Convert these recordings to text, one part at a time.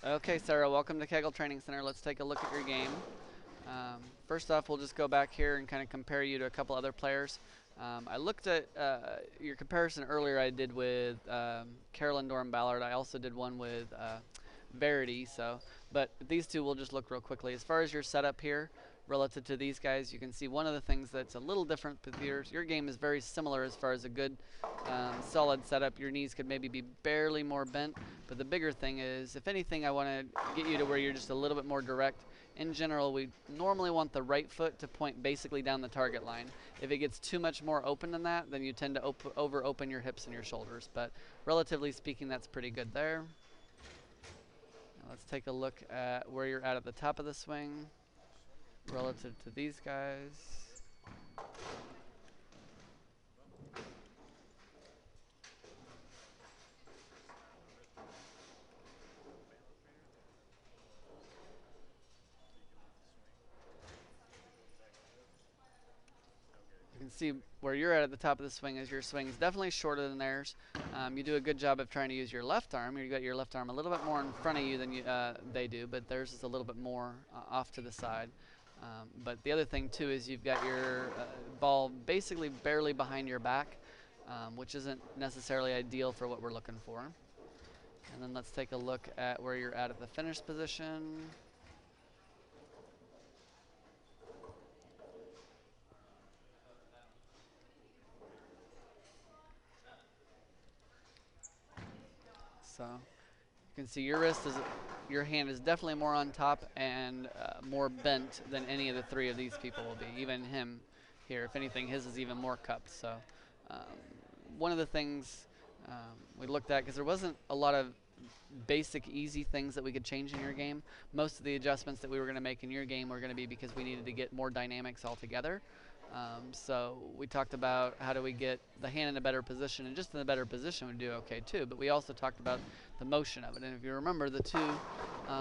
Okay, Sarah, welcome to Kegel Training Center. Let's take a look at your game. First off, we'll just go back here and kind of compare you to a couple other players. I looked at your comparison earlier I did with Carolyn Doran Ballard. I also did one with Verity, but these two we'll just look real quickly. As far as your setup here, relative to these guys, you can see one of the things that's a little different with yours. Your game is very similar as far as a good solid setup. Your knees could maybe be barely more bent, but the bigger thing is, if anything, I want to get you to where you're just a little bit more direct. In general, we normally want the right foot to point basically down the target line. If it gets too much more open than that, then you tend to over open your hips and your shoulders, but relatively speaking, that's pretty good there. Now let's take a look at where you're at the top of the swing relative to these guys. You can see where you're at the top of the swing is your swing is definitely shorter than theirs. You do a good job of trying to use your left arm. You got your left arm a little bit more in front of you than they do, but theirs is a little bit more off to the side. But the other thing too is you've got your ball basically barely behind your back, which isn't necessarily ideal for what we're looking for. And then let's take a look at where you're at the finish position. So you can see your hand is definitely more on top and more bent than any of the three of these people will be. Even him here, if anything, his is even more cupped. So um, one of the things we looked at, because there wasn't a lot of basic easy things that we could change in your game. Most of the adjustments that we were going to make in your game were going to be because we needed to get more dynamics altogether. So we talked about how do we get the hand in a better position, and just in a better position would do okay too, but we also talked about the motion of it. And if you remember, the two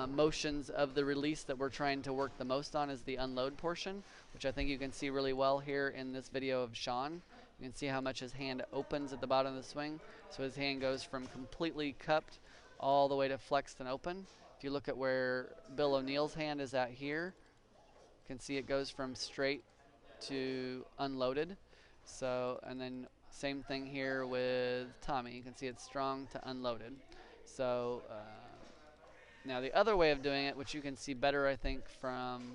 motions of the release that we're trying to work the most on is the unload portion, which I think you can see really well here in this video of Sean. You can see how much his hand opens at the bottom of the swing. So his hand goes from completely cupped all the way to flexed and open. If you look at where Bill O'Neill's hand is at here, you can see it goes from straight to unloaded. So, and then same thing here with Tommy. You can see it's strong to unloaded. So now the other way of doing it, which you can see better I think from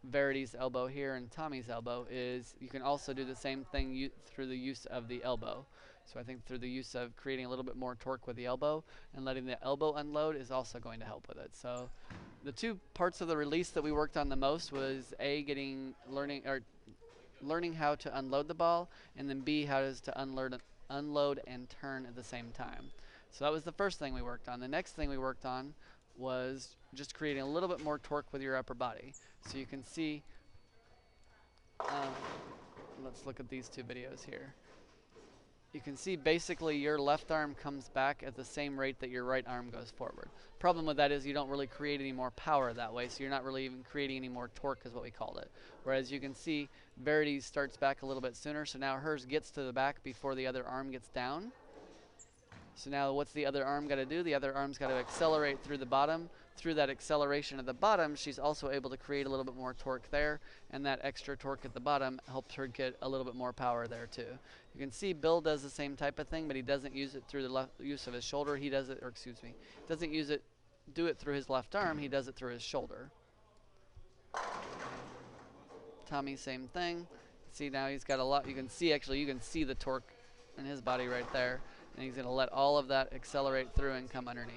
Verity's elbow here and Tommy's elbow, is you can also do the same thing through the use of the elbow. So I think through the use of creating a little bit more torque with the elbow and letting the elbow unload is also going to help with it. So the two parts of the release that we worked on the most was learning how to unload the ball, and then B, how to unload and turn at the same time. So that was the first thing we worked on. The next thing we worked on was just creating a little bit more torque with your upper body. So you can see, let's look at these two videos here. You can see basically your left arm comes back at the same rate that your right arm goes forward. Problem with that is you don't really create any more power that way, so you're not really even creating any more torque is what we called it. Whereas you can see Verity starts back a little bit sooner, so now hers gets to the back before the other arm gets down. So now what's the other arm got to do? The other arm's got to accelerate through the bottom. Through that acceleration at the bottom, she's also able to create a little bit more torque there, and that extra torque at the bottom helps her get a little bit more power there too. You can see Bill does the same type of thing, but he doesn't use it through the use of his shoulder. He does it, or excuse me, doesn't do it through his left arm. He does it through his shoulder. Tommy, same thing. See, now he's got a lot. You can see the torque in his body right there. And he's going to let all of that accelerate through and come underneath.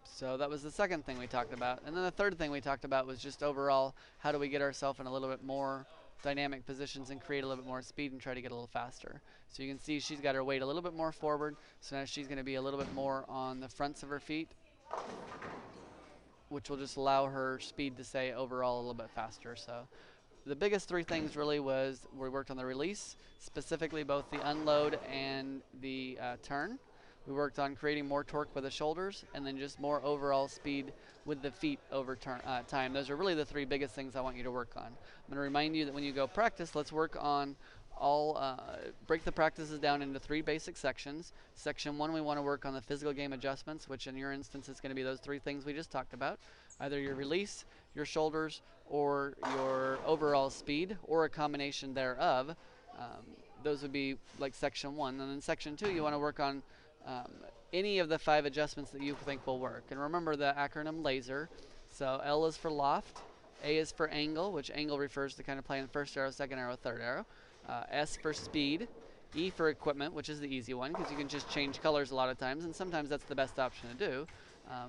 So that was the second thing we talked about. And then the third thing we talked about was just overall, how do we get ourselves in a little bit more dynamic positions and create a little bit more speed and try to get a little faster. So you can see she's got her weight a little bit more forward. So now she's going to be a little bit more on the fronts of her feet, which will just allow her speed to stay overall a little bit faster. So the biggest three things really was we worked on the release, specifically both the unload and the turn. We worked on creating more torque with the shoulders, and then just more overall speed with the feet over time. Those are really the three biggest things I want you to work on. I'm going to remind you that when you go practice, let's work on all break the practices down into 3 basic sections. Section 1, we want to work on the physical game adjustments, which in your instance is going to be those 3 things we just talked about, either your release, your shoulders, or your overall speed, or a combination thereof. Those would be like section 1. And then section 2, you want to work on any of the 5 adjustments that you think will work. And remember the acronym LASER. So L is for loft, A is for angle, which angle refers to kind of playing first arrow, second arrow, third arrow. S for speed, E for equipment, which is the easy one because you can just change colors a lot of times, and sometimes that's the best option to do.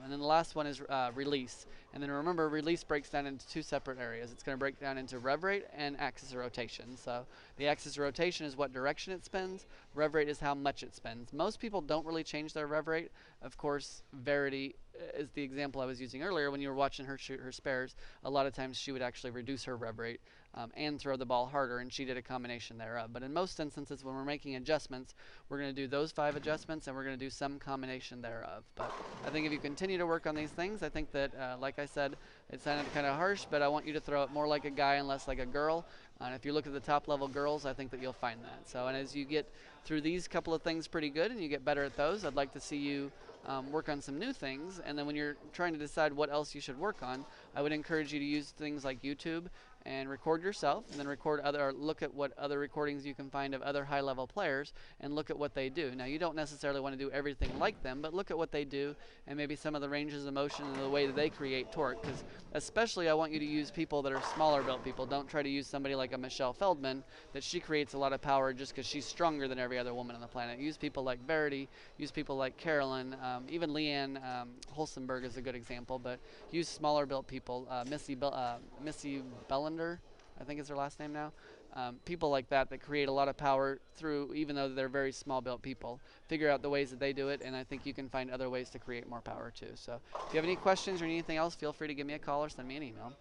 And then the last one is release. And then remember, release breaks down into 2 separate areas. It's going to break down into rev rate and axis of rotation. So the axis of rotation is what direction it spins. Rev rate is how much it spins. Most people don't really change their rev rate. Of course, Verity is the example I was using earlier. When you were watching her shoot her spares, a lot of times she would actually reduce her rev rate and throw the ball harder, and she did a combination thereof. But in most instances, when we're making adjustments, we're going to do those 5 adjustments, and we're going to do some combination thereof. But I think if you continue to work on these things, I think that, like I said, it sounded kind of harsh, but I want you to throw it more like a guy and less like a girl. And if you look at the top level girls, I think that you'll find that. So, and as you get through these couple of things pretty good and you get better at those, I'd like to see you work on some new things. And then when you're trying to decide what else you should work on, I would encourage you to use things like YouTube and record yourself, and then record other, or look at what other recordings you can find of other high-level players and look at what they do. Now, you don't necessarily want to do everything like them, but look at what they do and maybe some of the ranges of motion and the way that they create torque, because especially I want you to use people that are smaller built people. Don't try to use somebody like a Michelle Feldman that she creates a lot of power just because she's stronger than every other woman on the planet. Use people like Verity, use people like Carolyn, even Leanne Holstenberg is a good example, but use smaller built people. Missy Bellander, I think is her last name now. People like that create a lot of power through, even though they're very small built people. Figure out the ways that they do it, and I think you can find other ways to create more power too. So if you have any questions or anything else, feel free to give me a call or send me an email.